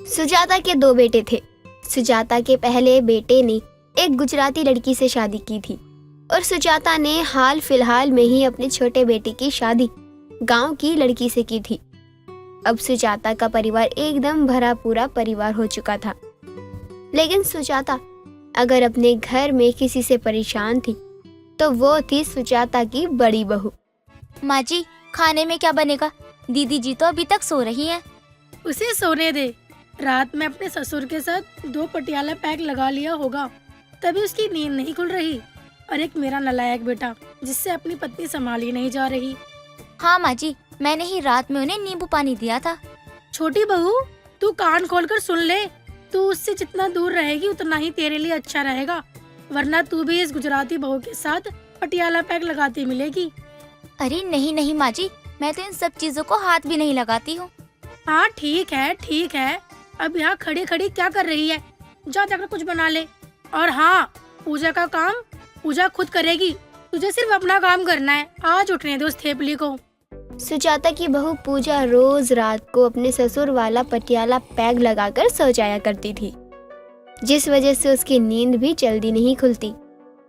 सुजाता के दो बेटे थे। सुजाता के पहले बेटे ने एक गुजराती लड़की से शादी की थी और सुजाता ने हाल फिलहाल में ही अपने छोटे बेटे की शादी गांव की लड़की से की थी। अब सुजाता का परिवार एकदम भरा पूरा परिवार हो चुका था। लेकिन सुजाता अगर अपने घर में किसी से परेशान थी तो वो थी सुजाता की बड़ी बहू। माँ जी, खाने में क्या बनेगा? दीदी जी तो अभी तक सो रही हैं। उसे सोने दे। रात में अपने ससुर के साथ 2 पटियाला पैक लगा लिया होगा, तभी उसकी नींद नहीं खुल रही। और एक मेरा नालायक बेटा जिससे अपनी पत्नी संभाली नहीं जा रही। हाँ माँ जी, मैंने ही रात में उन्हें नींबू पानी दिया था। छोटी बहू, तू कान खोलकर सुन ले। तू उससे जितना दूर रहेगी उतना ही तेरे लिए अच्छा रहेगा, वरना तू भी इस गुजराती बहू के साथ पटियाला पैक लगाती मिलेगी। अरे नहीं नहीं माँ जी, मैं तो इन सब चीजों को हाथ भी नहीं लगाती हूँ। हाँ ठीक है। अब यहाँ खड़ी खड़ी क्या कर रही है? जा जाकर कुछ बना ले। और हाँ, पूजा का काम पूजा खुद करेगी, तुझे सिर्फ अपना काम करना है। आज उठने दो उस थेपली को। सुजाता की बहू पूजा रोज रात को अपने ससुर वाला पटियाला पैक लगाकर सो जाया करती थी, जिस वजह से उसकी नींद भी जल्दी नहीं खुलती।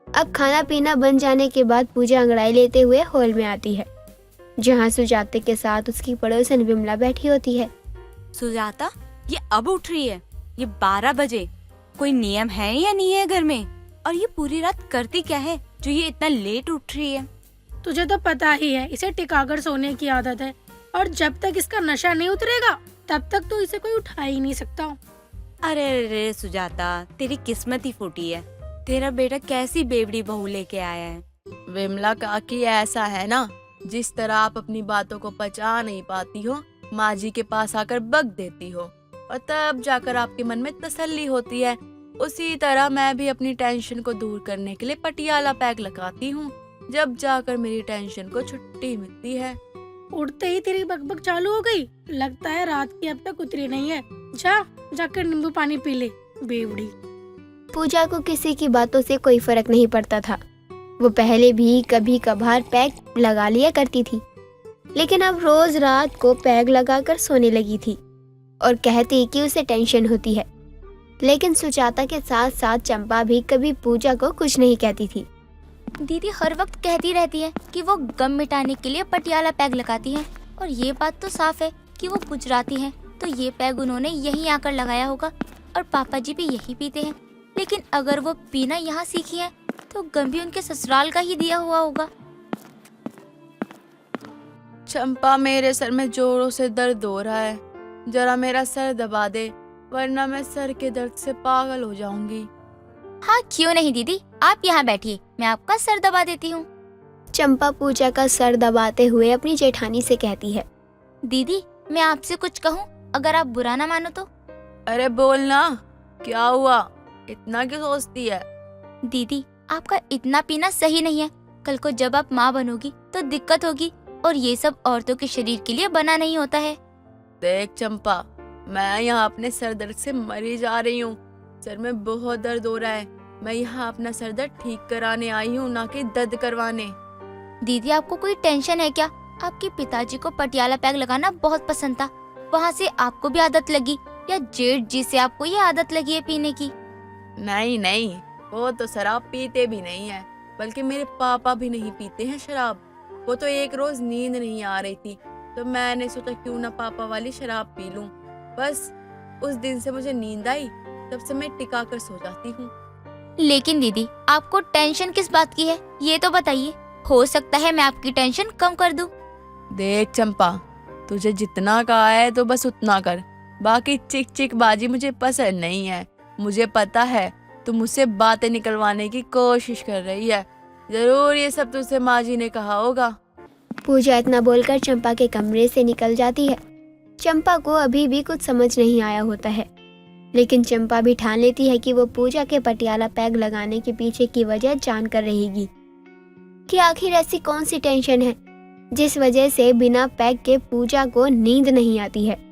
अब खाना पीना बन जाने के बाद पूजा अंगड़ाई लेते हुए हॉल में आती है, जहाँ सुजाता के साथ उसकी पड़ोसन विमला बैठी होती है। सुजाता, ये अब उठ रही है? ये 12 बजे। कोई नियम है या नहीं है घर में? और ये पूरी रात करती क्या है जो ये इतना लेट उठ रही है? तुझे तो पता ही है, इसे टिकाकर सोने की आदत है, और जब तक इसका नशा नहीं उतरेगा तब तक तो इसे कोई उठा ही नहीं सकता। अरे सुजाता, तेरी किस्मत ही फूटी है। तेरा बेटा कैसी बेवड़ी बहू लेके आया है। विमला काकी, ऐसा है ना, जिस तरह आप अपनी बातों को पचा नहीं पाती हो, माँ जी के पास आकर बक देती हो और तब जाकर आपके मन में तसल्ली होती है, उसी तरह मैं भी अपनी टेंशन को दूर करने के लिए पटियाला पैक लगाती हूँ। जब जाकर मेरी टेंशन को छुट्टी मिलती है। उठते ही तेरी बकबक चालू हो गई। लगता है रात की अब तक उतरी नहीं है। जाकर नींबू पानी पी ले, बेवड़ी। पूजा को किसी की बातों से कोई फर्क नहीं पड़ता था। वो पहले भी कभी कभार पैक लगा लिया करती थी, लेकिन अब रोज रात को पैक लगाकर सोने लगी थी और कहती कि उसे टेंशन होती है। लेकिन सुजाता के साथ साथ चंपा भी कभी पूजा को कुछ नहीं कहती थी। दीदी हर वक्त कहती रहती है कि वो गम मिटाने के लिए पटियाला पैक लगाती हैं, और ये बात तो साफ है कि वो गुजराती हैं, तो ये पैक उन्होंने यहीं आकर लगाया होगा और पापा जी भी यही पीते हैं। लेकिन अगर वो पीना यहाँ सीखी है तो गम भी उनके ससुराल का ही दिया हुआ होगा। चंपा, मेरे सर में जोरों से दर्द हो रहा है, जरा मेरा सर दबा दे, वरना मैं सर के दर्द से पागल हो जाऊंगी। हाँ क्यों नहीं दीदी, आप यहाँ बैठिए, मैं आपका सर दबा देती हूँ। चंपा पूजा का सर दबाते हुए अपनी जेठानी से कहती है, दीदी मैं आपसे कुछ कहूँ, अगर आप बुरा ना मानो तो। अरे बोलना, क्या हुआ? इतना क्यों सोचती है? दीदी आपका इतना पीना सही नहीं है। कल को जब आप माँ बनोगी तो दिक्कत होगी, और ये सब औरतों के शरीर के लिए बना नहीं होता है। देख चंपा, मैं यहाँ अपने सर दर्द से मरी जा रही हूँ। सर में बहुत दर्द हो रहा है। मैं यहाँ अपना सर दर्द ठीक कराने आई हूँ, ना कि दर्द करवाने। दीदी आपको कोई टेंशन है क्या? आपके पिताजी को पटियाला पैक लगाना बहुत पसंद था, वहाँ से आपको भी आदत लगी, या जेठ जी से आपको ये आदत लगी है पीने की? नहीं, वो तो शराब पीते भी नहीं है, बल्कि मेरे पापा भी नहीं पीते हैं शराब। वो तो एक रोज नींद नहीं आ रही थी तो मैंने सोचा क्यों ना पापा वाली शराब पी लूं। बस उस दिन से मुझे नींद आई, तब से मैं टिका कर सो जाती हूँ। लेकिन दीदी आपको टेंशन किस बात की है, ये तो बताइए। हो सकता है मैं आपकी टेंशन कम कर दूं। देख चंपा, तुझे जितना कहा है तो बस उतना कर, बाकी चिक चिक बाजी मुझे पसंद नहीं है। मुझे पता है तू मुझसे बातें निकलवाने की कोशिश कर रही है। जरूर ये सब तुझसे माँ जी ने कहा होगा। पूजा इतना बोलकर चंपा के कमरे से निकल जाती है। चंपा को अभी भी कुछ समझ नहीं आया होता है, लेकिन चंपा भी ठान लेती है कि वो पूजा के पटियाला पैक लगाने के पीछे की वजह जानकर रहेगी कि आखिर ऐसी कौन सी टेंशन है जिस वजह से बिना पैक के पूजा को नींद नहीं आती है।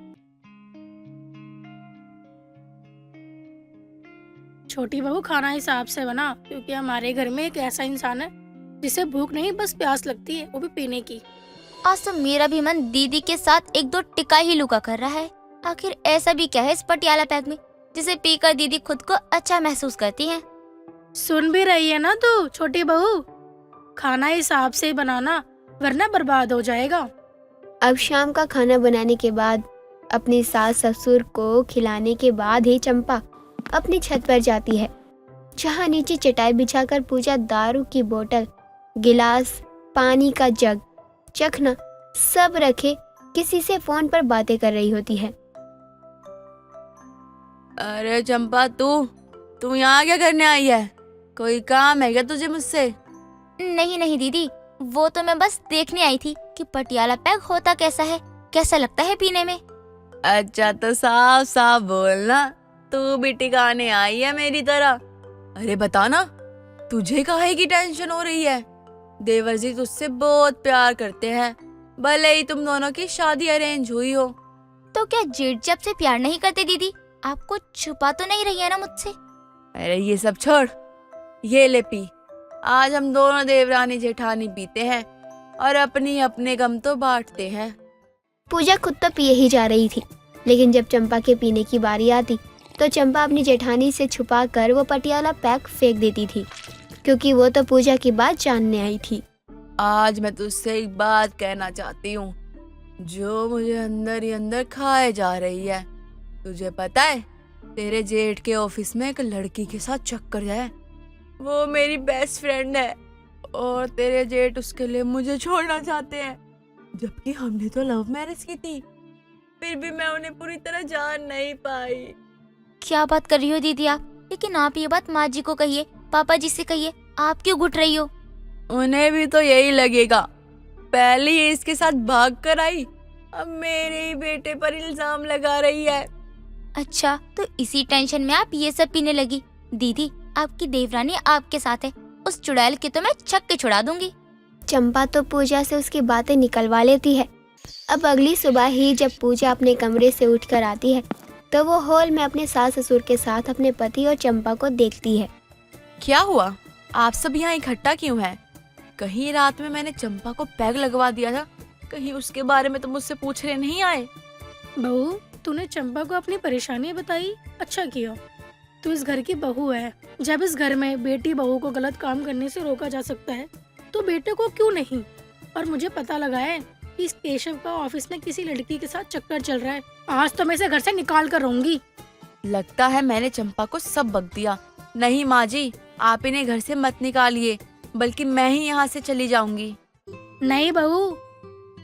छोटी बहू, खाना हिसाब से बना, क्योंकि हमारे घर में एक ऐसा इंसान है जिसे भूख नहीं बस प्यास लगती है, वो भी पीने की। आज तो मेरा भी मन दीदी के साथ एक दो टिक्का ही लुका कर रहा है। आखिर ऐसा भी क्या है इस पटियाला पैक में जिसे पीकर दीदी खुद को अच्छा महसूस करती हैं? सुन भी रही है ना तू छोटी बहू? खाना हिसाब से ही बनाना वरना बर्बाद हो जाएगा। अब शाम का खाना बनाने के बाद अपनी सास ससुर को खिलाने के बाद ही चंपा अपनी छत पर जाती है, जहाँ नीचे चटाई बिछाकर पूजा दारू की बोतल, गिलास, पानी का जग, चखना सब रखे किसी से फोन पर बातें कर रही होती है। अरे चंपा, तू यहाँ क्या करने आई है? कोई काम है क्या तुझे मुझसे? नहीं नहीं दीदी, वो तो मैं बस देखने आई थी कि पटियाला पैक होता कैसा है, कैसा लगता है पीने में। अच्छा तो साफ साफ बोलना, तू भी टिकाने आई है मेरी तरह? अरे बता ना, तुझे काहे की टेंशन हो रही है? देवर जी तुझसे बहुत प्यार करते हैं, भले ही तुम दोनों की शादी अरेंज हुई हो। तो क्या जेठ जब से प्यार नहीं करते दीदी? आपको छुपा तो नहीं रही है ना मुझसे? अरे ये सब छोड़, ये ले पी। आज हम दोनों देवरानी जेठानी पीते हैं और अपनी अपने गम तो बांटते हैं। पूजा खुद तो पिए ही जा रही थी, लेकिन जब चंपा के पीने की बारी आती तो चंपा अपनी जेठानी से छुपा कर वो पटियाला पैक फेंक देती थी, क्योंकि वो तो पूजा की बात जानने आई थी। आज मैं तुझसे एक बात कहना चाहती हूँ जो मुझे अंदर ही अंदर खाए जा रही है। तुझे पता है, तेरे जेठ के ऑफिस में एक लड़की के साथ चक्कर है। वो मेरी बेस्ट फ्रेंड है और तेरे जेठ उसके लिए मुझे छोड़ना चाहते हैं, जबकि हमने तो लव मैरिज की थी। फिर भी मैं उन्हें पूरी तरह जान नहीं पाई। क्या बात कर रही हो दीदी आप? लेकिन आप ये बात माँ जी को कहिए, पापा जी से कहिए, आप क्यों घुट रही हो? उन्हें भी तो यही लगेगा। पहले ये इसके साथ भाग कर आई, अब मेरे ही बेटे पर इल्जाम लगा रही है। अच्छा, तो इसी टेंशन में आप ये सब पीने लगी? दीदी, आपकी देवरानी आपके साथ है, उस चुड़ैल की तो मैं छक्के छुड़ा दूंगी। चंपा तो पूजा से उसकी बातें निकलवा लेती है। अब अगली सुबह ही जब पूजा अपने कमरे से उठकर आती है तो वो हॉल में अपने सास ससुर के साथ अपने पति और चंपा को देखती है। क्या हुआ? आप सब यहाँ इकट्ठा क्यों हैं? कहीं रात में मैंने चंपा को पैग लगवा दिया था, कहीं उसके बारे में तो मुझसे पूछने नहीं आए? बहू, तूने चंपा को अपनी परेशानी बताई, अच्छा किया। तू इस घर की बहू है। जब इस घर में बेटी बहू को गलत काम करने से रोका जा सकता है तो बेटे को क्यों नहीं? और मुझे पता लगा है कि इस केशव का ऑफिस में किसी लड़की के साथ चक्कर चल रहा है। आज तो मैं इसे घर से निकाल कर रहूंगी। लगता है मैंने चंपा को सब बक दिया। नहीं माँ जी, आप इन्हें घर से मत निकालिए, बल्कि मैं ही यहाँ से चली जाऊंगी। नहीं बहू,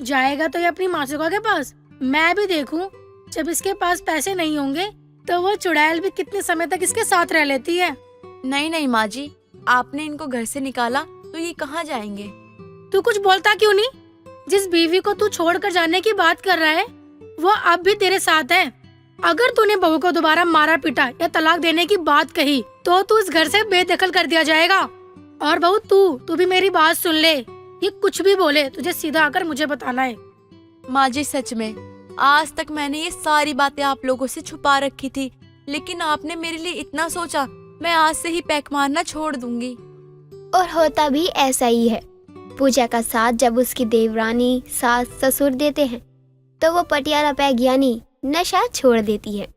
जाएगा तो ये अपनी मासूका के पास। मैं भी देखूं, जब इसके पास पैसे नहीं होंगे तो वो चुड़ैल भी कितने समय तक इसके साथ रह लेती है। नहीं नहीं माँ जी, आपने इनको घर से निकाला तो ये कहाँ जाएंगे? तू कुछ बोलता क्यों नहीं? जिस बीवी को तू छोड़कर जाने की बात कर रहा है वो अब भी तेरे साथ है। अगर तूने बहू को दोबारा मारा पीटा या तलाक देने की बात कही तो तू इस घर से बेदखल कर दिया जाएगा। और बहू, तू भी मेरी बात सुन ले, ये कुछ भी बोले तुझे सीधा आकर मुझे बताना है। माँ जी सच में, आज तक मैंने ये सारी बातें आप लोगों से छुपा रखी थी, लेकिन आपने मेरे लिए इतना सोचा। मैं आज से ही पैक मारना छोड़ दूंगी। और होता भी ऐसा ही है। पूजा का साथ जब उसकी देवरानी सास ससुर देते हैं तो वो पटियाला पैग यानी नशा छोड़ देती है।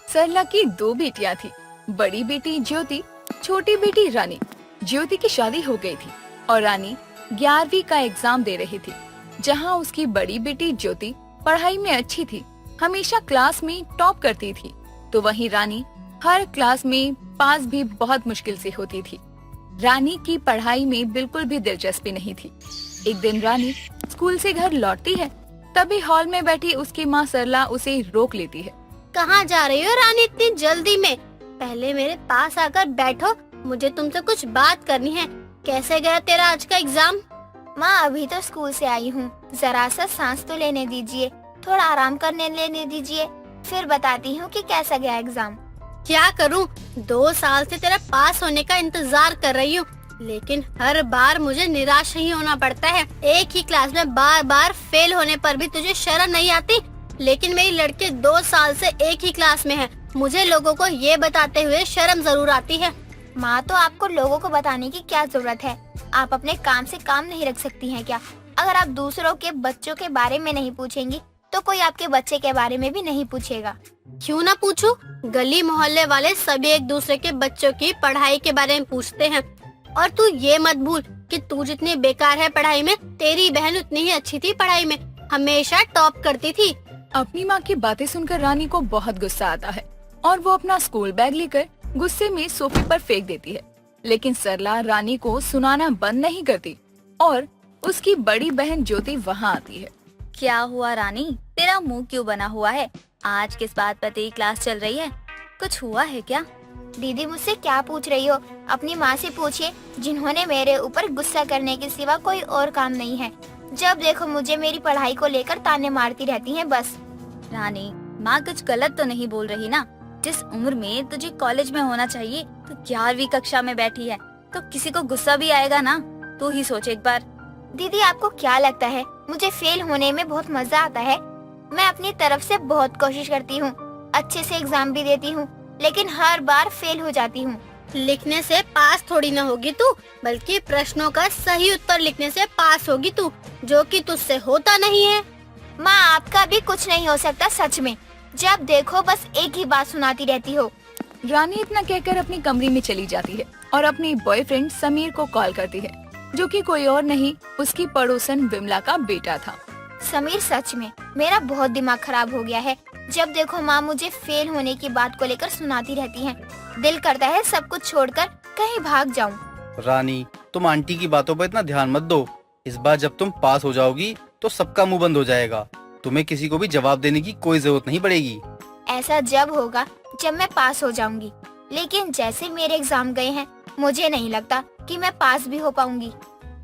सरला की 2 बेटियां थी, बड़ी बेटी ज्योति, छोटी बेटी रानी। ज्योति की शादी हो गई थी और रानी 11वीं का एग्जाम दे रही थी। जहां उसकी बड़ी बेटी ज्योति पढ़ाई में अच्छी थी, हमेशा क्लास में टॉप करती थी, तो वहीं रानी हर क्लास में पास भी बहुत मुश्किल से होती थी। रानी की पढ़ाई में बिल्कुल भी दिलचस्पी नहीं थी। एक दिन रानी स्कूल से घर लौटती है, तभी हॉल में बैठी उसकी माँ सरला उसे रोक लेती है। कहाँ जा रही हो रानी इतनी जल्दी में? पहले मेरे पास आकर बैठो, मुझे तुमसे कुछ बात करनी है। कैसे गया तेरा आज का एग्जाम? माँ, अभी तो स्कूल से आई हूँ, जरा सा सांस तो लेने दीजिए, थोड़ा आराम करने लेने दीजिए, फिर बताती हूँ कि कैसा गया एग्जाम। क्या करूँ, 2 साल से तेरा पास होने का इंतजार कर रही हूँ, लेकिन हर बार मुझे निराश ही होना पड़ता है। एक ही क्लास में बार बार फेल होने पर भी तुझे शर्म नहीं आती? लेकिन मेरी लड़की 2 साल से एक ही क्लास में है, मुझे लोगों को ये बताते हुए शर्म जरूर आती है। माँ, तो आपको लोगों को बताने की क्या जरूरत है? आप अपने काम से काम नहीं रख सकती हैं क्या? अगर आप दूसरों के बच्चों के बारे में नहीं पूछेंगी तो कोई आपके बच्चे के बारे में भी नहीं पूछेगा। क्यों ना पूछूं? गली मोहल्ले वाले सभी एक दूसरे के बच्चों की पढ़ाई के बारे में पूछते हैं। और तू ये मत भूल कि तू जितनी बेकार है पढ़ाई में, तेरी बहन उतनी ही अच्छी थी पढ़ाई में, हमेशा टॉप करती थी। अपनी माँ की बातें सुनकर रानी को बहुत गुस्सा आता है और वो अपना स्कूल बैग लेकर गुस्से में सोफे पर फेंक देती है। लेकिन सरला रानी को सुनाना बंद नहीं करती और उसकी बड़ी बहन ज्योति वहाँ आती है। क्या हुआ रानी, तेरा मुंह क्यों बना हुआ है? आज किस बात पर तेरी क्लास चल रही है? कुछ हुआ है क्या? दीदी मुझसे क्या पूछ रही हो? अपनी माँ से पूछिए, जिन्होंने मेरे ऊपर गुस्सा करने के सिवा कोई और काम नहीं है। जब देखो मुझे मेरी पढ़ाई को लेकर ताने मारती रहती हैं बस। रानी, माँ कुछ गलत तो नहीं बोल रही ना? जिस उम्र में तुझे कॉलेज में होना चाहिए तो 11वीं कक्षा में बैठी है, तो किसी को गुस्सा भी आएगा ना? तू ही सोच एक बार। दीदी आपको क्या लगता है मुझे फेल होने में बहुत मजा आता है? मैं अपनी तरफ से बहुत कोशिश करती हूँ, अच्छे से एग्जाम भी देती हूँ, लेकिन हर बार फेल हो जाती हूँ। लिखने से पास थोड़ी ना होगी तू, बल्कि प्रश्नों का सही उत्तर लिखने से पास होगी तू, जो कि तुझसे होता नहीं है। माँ आपका भी कुछ नहीं हो सकता सच में, जब देखो बस एक ही बात सुनाती रहती हो। रानी इतना कहकर अपनी कमरे में चली जाती है और अपनी बॉयफ्रेंड समीर को कॉल करती है, जो कि कोई और नहीं उसकी पड़ोसन विमला का बेटा था। समीर सच में मेरा बहुत दिमाग खराब हो गया है। जब देखो माँ मुझे फेल होने की बात को लेकर सुनाती रहती हैं। दिल करता है सब कुछ छोड़कर कहीं भाग जाऊं। रानी, तुम आंटी की बातों पर इतना ध्यान मत दो। इस बार जब तुम पास हो जाओगी तो सबका मुंह बंद हो जाएगा। तुम्हें किसी को भी जवाब देने की कोई जरूरत नहीं पड़ेगी। ऐसा जब होगा जब मैं पास हो जाऊंगी, लेकिन जैसे मेरे एग्जाम गए हैं मुझे नहीं लगता कि मैं पास भी हो पाऊंगी।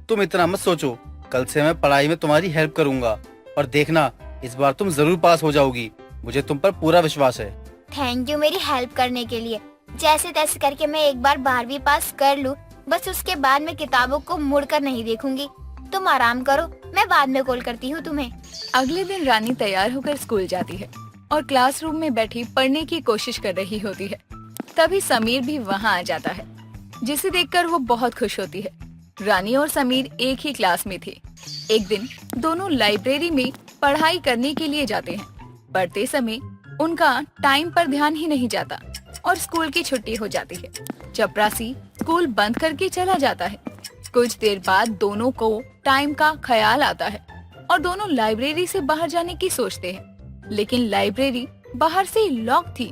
तुम इतना मत सोचो, कल से मैं पढ़ाई में तुम्हारी हेल्प करूंगा और देखना इस बार तुम जरूर पास हो जाओगी। मुझे तुम पर पूरा विश्वास है। थैंक यू मेरी हेल्प करने के लिए। जैसे तैसे करके मैं एक बार 12वीं पास कर लूं, बस उसके बाद मैं किताबों को मुड़कर नहीं देखूंगी। तुम आराम करो, मैं बाद में कॉल करती हूँ तुम्हें। अगले दिन रानी तैयार होकर स्कूल जाती है और क्लासरूम में बैठी पढ़ने की कोशिश कर रही होती है। तभी समीर भी वहाँ आ जाता है, जिसे देखकर वो बहुत खुश होती है। रानी और समीर एक ही क्लास में थे। एक दिन दोनों लाइब्रेरी में पढ़ाई करने के लिए जाते हैं। पढ़ते समय उनका टाइम पर ध्यान ही नहीं जाता और स्कूल की छुट्टी हो जाती है। चपरासी स्कूल बंद करके चला जाता है। कुछ देर बाद दोनों को टाइम का ख्याल आता है और दोनों लाइब्रेरी से बाहर जाने की सोचते हैं, लेकिन लाइब्रेरी बाहर से लॉक थी।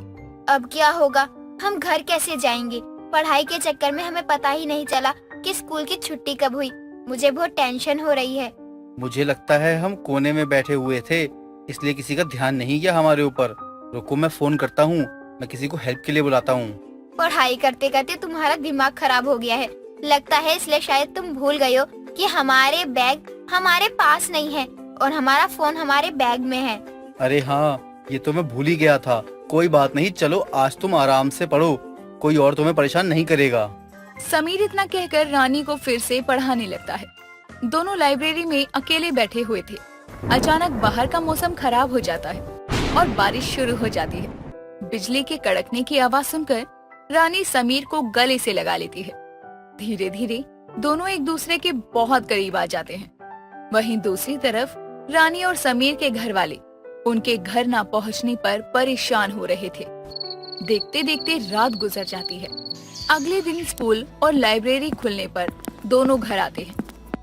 अब क्या होगा? हम घर कैसे जाएंगे? पढ़ाई के चक्कर में हमें पता ही नहीं चला कि स्कूल की छुट्टी कब हुई। मुझे बहुत टेंशन हो रही है। मुझे लगता है हम कोने में बैठे हुए थे, इसलिए किसी का ध्यान नहीं गया हमारे ऊपर। रुको मैं फोन करता हूँ, मैं किसी को हेल्प के लिए बुलाता हूँ। पढ़ाई करते करते तुम्हारा दिमाग खराब हो गया है लगता है, इसलिए शायद तुम भूल गए हो कि हमारे बैग हमारे पास नहीं है और हमारा फोन हमारे बैग में है। अरे हाँ, ये तो मैं भूल ही गया था। कोई बात नहीं, चलो आज तुम आराम से पढ़ो, कोई और तुम्हें परेशान नहीं करेगा। समीर इतना कहकर रानी को फिर से पढ़ाने लगता है। दोनों लाइब्रेरी में अकेले बैठे हुए थे। अचानक बाहर का मौसम खराब हो जाता है और बारिश शुरू हो जाती है। बिजली के कड़कने की आवाज सुनकर रानी समीर को गले से लगा लेती है। धीरे धीरे दोनों एक दूसरे के बहुत करीब आ जाते हैं। वहीं दूसरी तरफ रानी और समीर के घर वाले उनके घर ना पहुंचने पर परेशान हो रहे थे। देखते देखते रात गुजर जाती है। अगले दिन स्कूल और लाइब्रेरी खुलने पर दोनों घर आते हैं।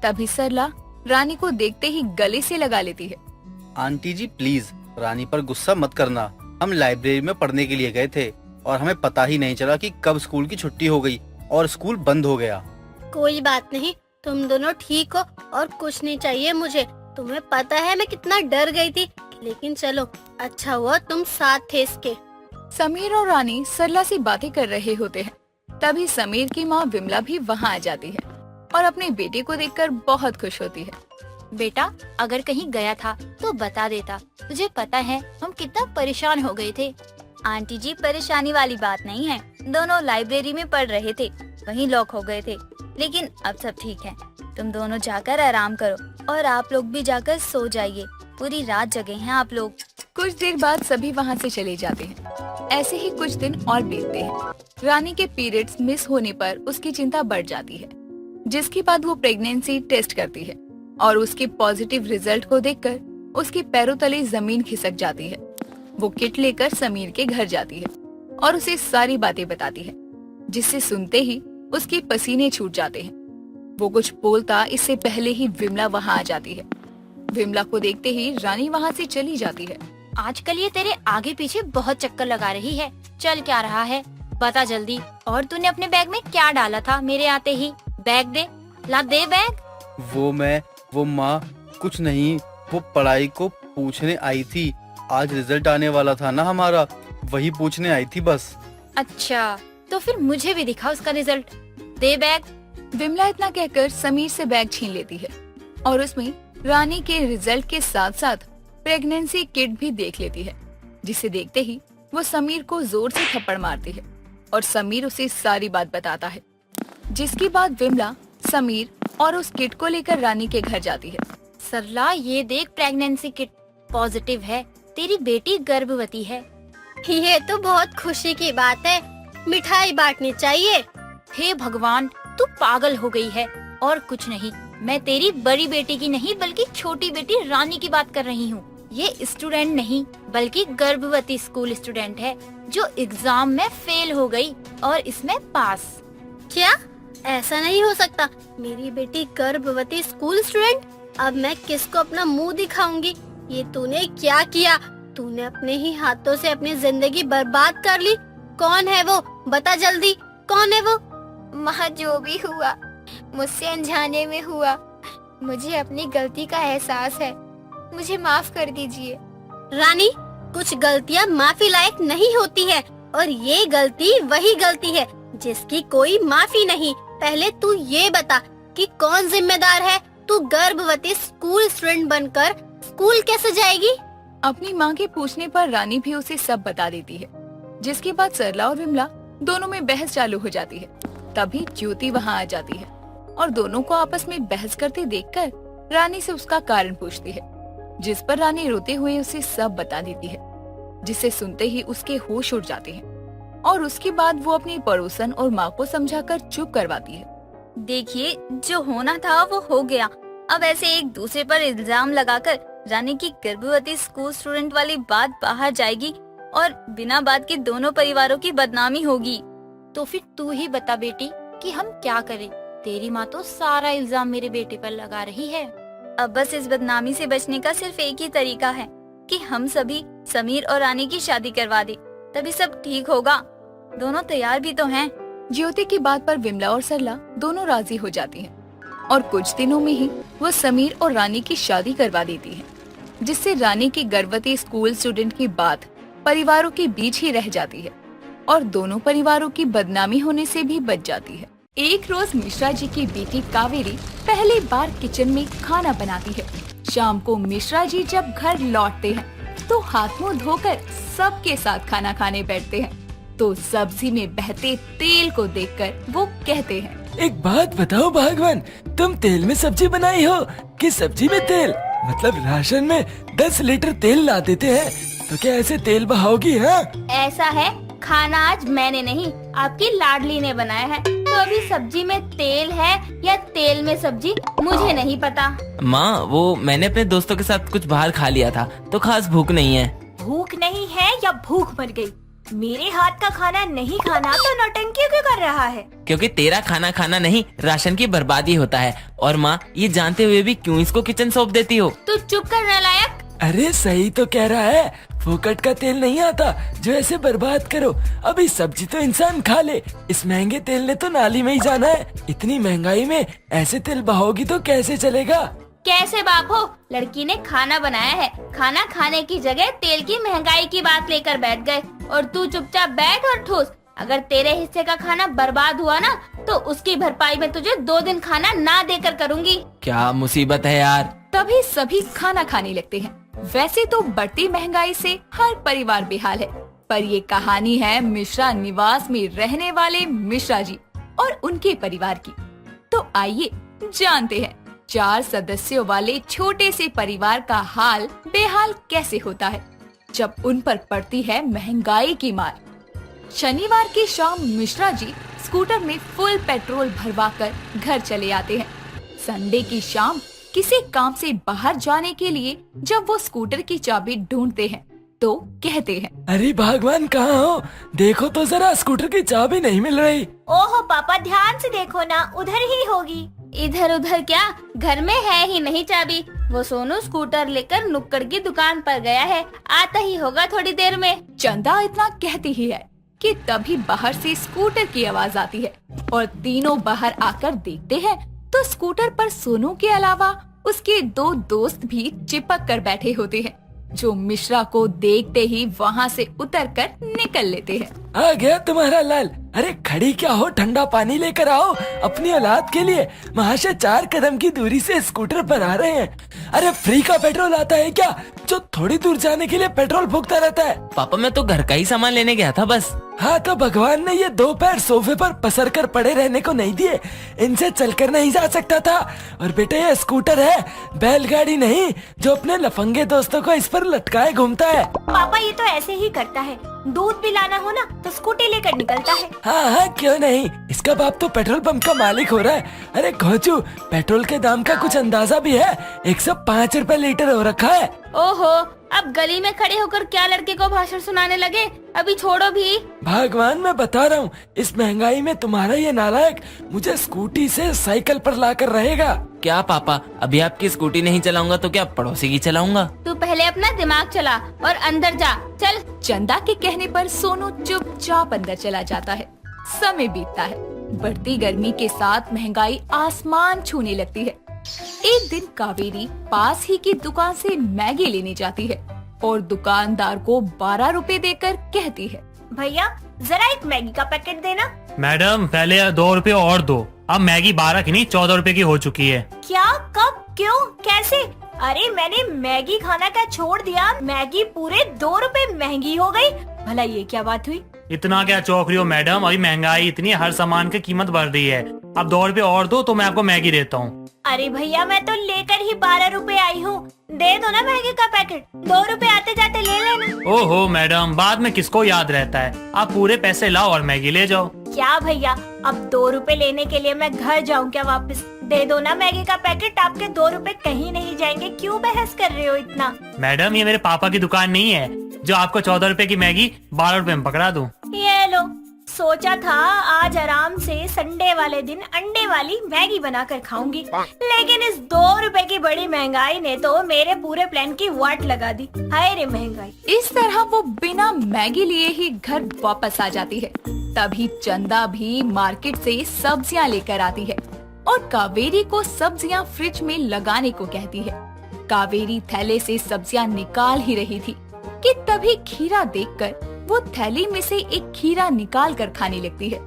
तभी सरला रानी को देखते ही गले से लगा लेती है। आंटी जी प्लीज रानी पर गुस्सा मत करना। हम लाइब्रेरी में पढ़ने के लिए गए थे और हमें पता ही नहीं चला कि कब स्कूल की छुट्टी हो गई और स्कूल बंद हो गया। कोई बात नहीं, तुम दोनों ठीक हो और कुछ नहीं चाहिए मुझे। तुम्हें पता है मैं कितना डर गई थी, लेकिन चलो अच्छा हुआ तुम साथ थे इसके। समीर और रानी सरला से बातें कर रहे होते हैं। तभी समीर की माँ विमला भी वहाँ आ जाती है और अपने बेटे को देखकर बहुत खुश होती है। बेटा, अगर कहीं गया था तो बता देता। तुझे पता है हम कितना परेशान हो गए थे। आंटी जी, परेशानी वाली बात नहीं है। दोनों लाइब्रेरी में पढ़ रहे थे, वहीं लॉक हो गए थे, लेकिन अब सब ठीक है। तुम दोनों जाकर आराम करो और आप लोग भी जाकर सो जाइए। पूरी रात जगे हैं आप लोग। कुछ देर बाद सभी वहाँ से चले जाते हैं। ऐसे ही कुछ दिन और बीतते हैं। रानी के पीरियड्स मिस होने पर उसकी चिंता बढ़ जाती है, जिसके बाद वो प्रेगनेंसी टेस्ट करती है और उसके पॉजिटिव रिजल्ट को देखकर उसके पैरों तले जमीन खिसक जाती है। वो किट लेकर समीर के घर जाती है और उसे सारी बातें बताती है, जिससे सुनते ही उसके पसीने छूट जाते हैं। वो कुछ बोलता इससे पहले ही विमला वहाँ आ जाती है। विमला को देखते ही रानी वहाँ से चली जाती है। आजकल ये तेरे आगे पीछे बहुत चक्कर लगा रही है। चल क्या रहा है, बता जल्दी। और तूने अपने बैग में क्या डाला था मेरे आते ही? बैग दे, ला दे बैग। वो माँ कुछ नहीं, वो पढ़ाई को पूछने आई थी। आज रिजल्ट आने वाला था ना हमारा, वही पूछने आई थी बस। अच्छा, तो फिर मुझे भी दिखा उसका रिजल्ट। दे बैग। विमला इतना कहकर समीर से बैग छीन लेती है और उसमें रानी के रिजल्ट के साथ साथ प्रेगनेंसी किट भी देख लेती है, जिसे देखते ही वो समीर को जोर से थप्पड़ मारती है और समीर उसे सारी बात बताता है। जिसके बाद विमला, समीर और उस किट को लेकर रानी के घर जाती है। सरला, ये देख प्रेगनेंसी किट पॉजिटिव है, तेरी बेटी गर्भवती है। ये तो बहुत खुशी की बात है, मिठाई बांटनी चाहिए। हे भगवान, तू पागल हो गई है और कुछ नहीं। मैं तेरी बड़ी बेटी की नहीं बल्कि छोटी बेटी रानी की बात कर रही हूँ। ये स्टूडेंट नहीं बल्कि गर्भवती स्कूल स्टूडेंट है जो एग्जाम में फेल हो गई और इसमें पास। क्या? ऐसा नहीं हो सकता। मेरी बेटी गर्भवती स्कूल स्टूडेंट? अब मैं किसको अपना मुंह दिखाऊंगी? ये तूने क्या किया? तूने अपने ही हाथों से अपनी जिंदगी बर्बाद कर ली। कौन है वो? बता जल्दी, कौन है वो? माँ, जो भी हुआ मुझसे अनजाने में हुआ। मुझे अपनी गलती का एहसास है, मुझे माफ कर दीजिए। रानी, कुछ गलतियाँ माफी लायक नहीं होती है और ये गलती वही गलती है जिसकी कोई माफी नहीं। पहले तू ये बता कि कौन जिम्मेदार है? तू गर्भवती स्कूल स्टूडेंट बनकर स्कूल कैसे जाएगी? अपनी माँ के पूछने पर रानी भी उसे सब बता देती है, जिसके बाद सरला और विमला दोनों में बहस चालू हो जाती है। तभी ज्योति वहाँ आ जाती है और दोनों को आपस में बहस करते देखकर रानी से उसका कारण पूछती है, जिस पर रानी रोते हुए उसे सब बता देती है, जिसे सुनते ही उसके होश उड़ जाते हैं और उसके बाद वो अपनी पड़ोसन और माँ को समझाकर चुप करवाती है। देखिए, जो होना था वो हो गया। अब ऐसे एक दूसरे पर इल्जाम लगाकर रानी की गर्भवती स्कूल स्टूडेंट वाली बात बाहर जाएगी और बिना बात के दोनों परिवारों की बदनामी होगी। तो फिर तू ही बता बेटी कि हम क्या करें? तेरी माँ तो सारा इल्जाम मेरे बेटे पर लगा रही है। अब बस इस बदनामी से बचने का सिर्फ एक ही तरीका है कि हम सभी समीर और रानी की शादी करवा दे, तभी सब ठीक होगा। दोनों तैयार भी तो हैं। ज्योति की बात पर विमला और सरला दोनों राजी हो जाती हैं और कुछ दिनों में ही वो समीर और रानी की शादी करवा देती है, जिससे रानी की गर्भवती स्कूल स्टूडेंट की बात परिवारों के बीच ही रह जाती है और दोनों परिवारों की बदनामी होने से भी बच जाती है। एक रोज मिश्रा जी की बेटी कावेरी पहली बार किचन में खाना बनाती है। शाम को मिश्रा जी जब घर लौटते हैं तो हाथ मुंह धोकर सबके साथ खाना खाने बैठते हैं। तो सब्जी में बहते तेल को देखकर वो कहते हैं, एक बात बताओ भगवान, तुम तेल में सब्जी बनाई हो कि सब्जी में तेल? मतलब राशन में 10 लीटर तेल ला देते हैं, तो क्या ऐसे तेल बहाओगी? हाँ, ऐसा है, खाना आज मैंने नहीं आपकी लाडली ने बनाया है, तो अभी सब्जी में तेल है या तेल में सब्जी मुझे नहीं पता। माँ, वो मैंने अपने दोस्तों के साथ कुछ बाहर खा लिया था, तो खास भूख नहीं है। भूख नहीं है या भूख मर गई? मेरे हाथ का खाना नहीं खाना तो नौटंकी क्यों कर रहा है? क्योंकि तेरा खाना खाना नहीं, राशन की बर्बादी होता है। और माँ, ये जानते हुए भी क्यों इसको किचन सौंप देती हो? तू चुप कर नालायक। अरे सही तो कह रहा है, फोकट का तेल नहीं आता जो ऐसे बर्बाद करो। अभी सब्जी तो इंसान खा ले, इस महंगे तेल ने तो नाली में ही जाना है। इतनी महंगाई में ऐसे तेल बहाओगी तो कैसे चलेगा? कैसे बाप हो, लड़की ने खाना बनाया है, खाना खाने की जगह तेल की महंगाई की बात लेकर बैठ गए और तू चुपचाप बैठ और ठूस। अगर तेरे हिस्से का खाना बर्बाद हुआ ना तो उसकी भरपाई में तुझे 2 दिन खाना ना देकर करूंगी। क्या मुसीबत है यार। तभी सभी खाना खाने लगते हैं। वैसे तो बढ़ती महंगाई से हर परिवार बेहाल है, पर ये कहानी है मिश्रा निवास में रहने वाले मिश्रा जी और उनके परिवार की। तो आइए जानते हैं 4 सदस्यों वाले छोटे से परिवार का हाल बेहाल कैसे होता है जब उन पर पड़ती है महंगाई की मार। शनिवार की शाम मिश्रा जी स्कूटर में फुल पेट्रोल भरवाकर घर चले आते हैं। संडे की शाम किसी काम से बाहर जाने के लिए जब वो स्कूटर की चाबी ढूंढते हैं तो कहते हैं, अरे भगवान कहाँ हो? देखो तो जरा, स्कूटर की चाबी नहीं मिल रही। ओहो पापा, ध्यान से देखो ना, उधर ही होगी। इधर उधर क्या, घर में है ही नहीं चाबी। वो सोनू स्कूटर लेकर नुक्कड़ की दुकान पर गया है, आता ही होगा थोड़ी देर में। चंदा इतना कहती ही है कि तभी बाहर से स्कूटर की आवाज आती है और तीनों बाहर आकर देखते हैं तो स्कूटर पर सोनू के अलावा उसके 2 दोस्त भी चिपक कर बैठे होते हैं, जो मिश्रा को देखते ही वहाँ से उतरकर निकल लेते हैं। आ गया तुम्हारा लाल। अरे खड़ी क्या हो, ठंडा पानी लेकर आओ अपनी औलाद के लिए। वहाँ से 4 कदम की दूरी से स्कूटर पर आ रहे हैं। अरे फ्री का पेट्रोल आता है क्या, जो थोड़ी दूर जाने के लिए पेट्रोल फूकता रहता है? पापा मैं तो घर का ही सामान लेने गया था बस। हाँ तो भगवान ने ये 2 पैर सोफे पर पसर कर पड़े रहने को नहीं दिए, इनसे चलकर नहीं जा सकता था। और बेटे ये स्कूटर है, बैलगाड़ी नहीं जो अपने लफंगे दोस्तों को इस पर लटकाए घूमता है। पापा ये तो ऐसे ही करता है, दूध भी लाना हो ना तो स्कूटी लेकर निकलता है। हाँ हाँ क्यों नहीं, इसका बाप तो पेट्रोल पंप का मालिक हो रहा है। अरे घोचू, पेट्रोल के दाम का कुछ अंदाजा भी है? 105 रुपए लीटर हो रखा है। ओहो, अब गली में खड़े होकर क्या लड़के को भाषण सुनाने लगे, अभी छोड़ो भी। भगवान मैं बता रहा हूँ, इस महंगाई में तुम्हारा ये नालायक मुझे स्कूटी से साइकिल पर लाकर रहेगा। क्या पापा, अभी आपकी स्कूटी नहीं चलाऊंगा तो क्या पड़ोसी की चलाऊंगा? तू पहले अपना दिमाग चला और अंदर जा, चल। चंदा के कहने पर सोनू चुपचाप अंदर चला जाता है। समय बीतता है, बढ़ती गर्मी के साथ महंगाई आसमान छूने लगती है। एक दिन कावेरी पास ही की दुकान से मैगी लेने जाती है और दुकानदार को 12 रुपए देकर कहती है, भैया जरा एक मैगी का पैकेट देना। मैडम पहले 2 रुपए और दो, अब मैगी 12 की नहीं 14 रुपए की हो चुकी है। क्या, कब, क्यों, कैसे? अरे मैंने मैगी खाना क्या छोड़ दिया, मैगी पूरे 2 रुपए महंगी हो गई। भला ये क्या बात हुई? इतना क्या चौक रही हो मैडम, अभी महंगाई इतनी, हर सामान की कीमत बढ़ रही है। अब 2 रुपए और दो तो मैं आपको मैगी देता हूँ। अरे भैया मैं तो लेकर ही 12 रुपए आई हूँ, दे दो ना मैगी का पैकेट, 2 रुपए आते जाते ले लेना। ओहो मैडम, बाद में किसको याद रहता है, आप पूरे पैसे लाओ और मैगी ले जाओ। क्या भैया, अब 2 रुपए लेने के लिए मैं घर जाऊँ क्या वापस? दे दो ना मैगी का पैकेट, आपके 2 रुपए कहीं नहीं जाएंगे, क्यों बहस कर रहे हो इतना? मैडम ये मेरे पापा की दुकान नहीं है जो आपको 14 रुपए की मैगी 12 रुपए में पकड़ा दूं। ये लो, सोचा था आज आराम से संडे वाले दिन अंडे वाली मैगी बनाकर खाऊंगी, लेकिन इस 2 रुपए की बड़ी महंगाई ने तो मेरे पूरे प्लान की वाट लगा दी। हाय रे महंगाई। इस तरह वो बिना मैगी लिए ही घर वापस आ जाती है। तभी चंदा भी मार्केट से सब्जियां लेकर आती है और कावेरी को सब्जियां फ्रिज में लगाने को कहती है। कावेरी थैले से सब्जियां निकाल ही रही थी कि तभी खीरा देखकर वो थैली में से एक खीरा निकाल कर खाने लगती है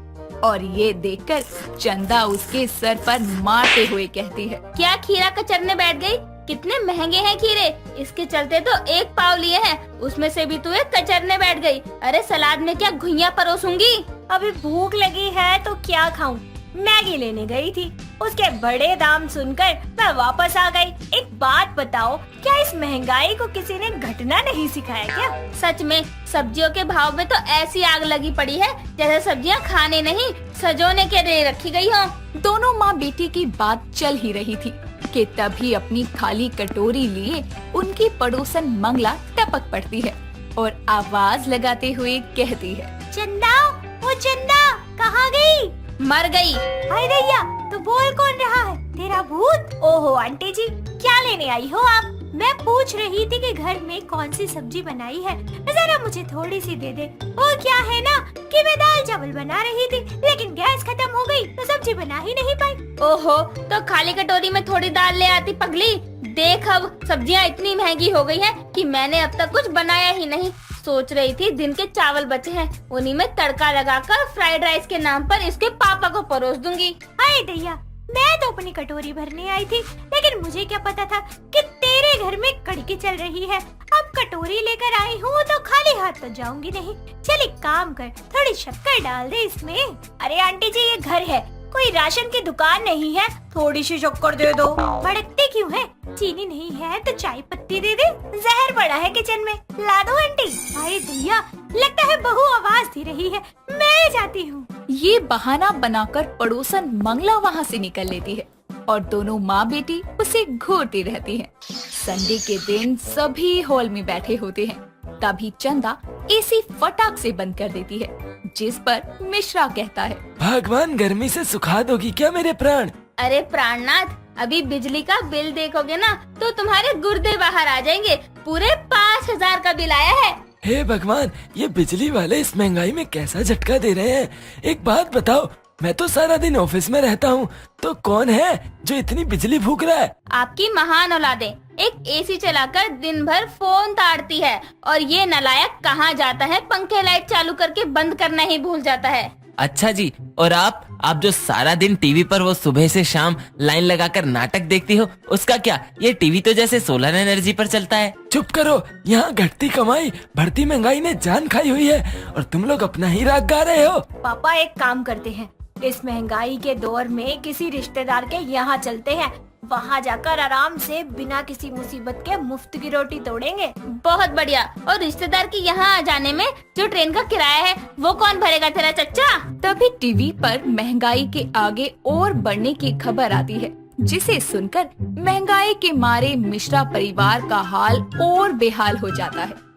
और ये देखकर चंदा उसके सर पर मारते हुए कहती है, क्या खीरा कचरने बैठ गई? कितने महंगे हैं खीरे, इसके चलते तो 1 पाव लिए हैं, उसमें से भी तू एक कचरने बैठ गई। अरे सलाद में क्या घुइयां परोसूंगी? अभी भूख लगी है तो क्या खाऊं? मैगी लेने गई थी, उसके बड़े दाम सुनकर मैं वापस आ गई। एक बात बताओ, क्या इस महंगाई को किसी ने घटना नहीं सिखाया क्या? सच में सब्जियों के भाव में तो ऐसी आग लगी पड़ी है जैसे सब्जियां खाने नहीं सजोने के लिए रखी गई हो। दोनों माँ बेटी की बात चल ही रही थी कि तभी अपनी खाली कटोरी लिए उनकी पड़ोसन मंगला टपक पड़ती है और आवाज लगाते हुए कहती है, चंदा, वो चंदा कहाँ गई? मर गई। हाय दैया, तो बोल कौन रहा है? तेरा भूत? ओहो आंटी जी, क्या लेने आई हो आप? मैं पूछ रही थी कि घर में कौन सी सब्जी बनाई है, जरा मुझे थोड़ी सी दे दे। वो क्या है ना कि मैं दाल चावल बना रही थी, लेकिन गैस खत्म हो गई तो सब्जी बना ही नहीं पाई। ओहो, तो खाली कटोरी में थोड़ी दाल ले आती पगली। देख अब सब्जियां इतनी महंगी हो गई है कि मैंने अब तक कुछ बनाया ही नहीं। सोच रही थी दिन के चावल बचे हैं, उन्हीं में तड़का लगाकर फ्राइड राइस के नाम पर इसके पापा को परोस दूंगी। हाय दैया, मैं तो अपनी कटोरी भरने आई थी, लेकिन मुझे क्या पता था कि तेरे घर में कड़की चल रही है। अब कटोरी लेकर आई हूँ तो खाली हाथ तो जाऊंगी नहीं। चल एक काम कर, थोड़ी शक्कर डाल दे इसमें। अरे आंटी जी, ये घर है, कोई राशन की दुकान नहीं है, थोड़ी सी शक्कर दे दो। भड़कते क्यों है? चीनी नहीं है तो चाय पत्ती दे दे, जहर पड़ा है किचन में, ला दो आंटी। अरे भैया, लगता है बहू आवाज दे रही है, मैं जाती हूँ। ये बहाना बनाकर पड़ोसन मंगला वहाँ से निकल लेती है और दोनों माँ बेटी उसे घूरती रहती हैं। संडे के दिन सभी हॉल में बैठे होते हैं। तभी चंदा एसी फटाक से बंद कर देती है, जिस पर मिश्रा कहता है, भगवान गर्मी से सुखा दोगी क्या मेरे प्राण? अरे प्राणनाथ, अभी बिजली का बिल देखोगे ना तो तुम्हारे गुर्दे बाहर आ जाएंगे। पूरे 5,000 का बिल आया है। हे भगवान, ये बिजली वाले इस महंगाई में कैसा झटका दे रहे हैं। एक बात बताओ, मैं तो सारा दिन ऑफिस में रहता हूँ, तो कौन है जो इतनी बिजली फूक रहा है? आपकी महान औलादें एक एसी चलाकर दिन भर फोन ताड़ती है और ये नालायक कहाँ जाता है पंखे लाइट चालू करके बंद करना ही भूल जाता है। अच्छा जी, और आप जो सारा दिन टीवी पर वो सुबह से शाम लाइन लगाकर नाटक देखती हो, उसका क्या? ये टीवी तो जैसे सोलर एनर्जी पर चलता है। चुप करो, यहाँ घटती कमाई बढ़ती महंगाई ने जान खाई हुई है और तुम लोग अपना ही राग गा रहे हो। पापा एक काम करते हैं, इस महंगाई के दौर में किसी रिश्तेदार के यहाँ चलते हैं, वहाँ जाकर आराम से बिना किसी मुसीबत के मुफ्त की रोटी तोड़ेंगे। बहुत बढ़िया। और रिश्तेदार के यहाँ आ जाने में जो ट्रेन का किराया है वो कौन भरेगा, तेरा चच्चा? तभी टीवी पर महंगाई के आगे और बढ़ने की खबर आती है, जिसे सुनकर महंगाई के मारे मिश्रा परिवार का हाल और बेहाल हो जाता है।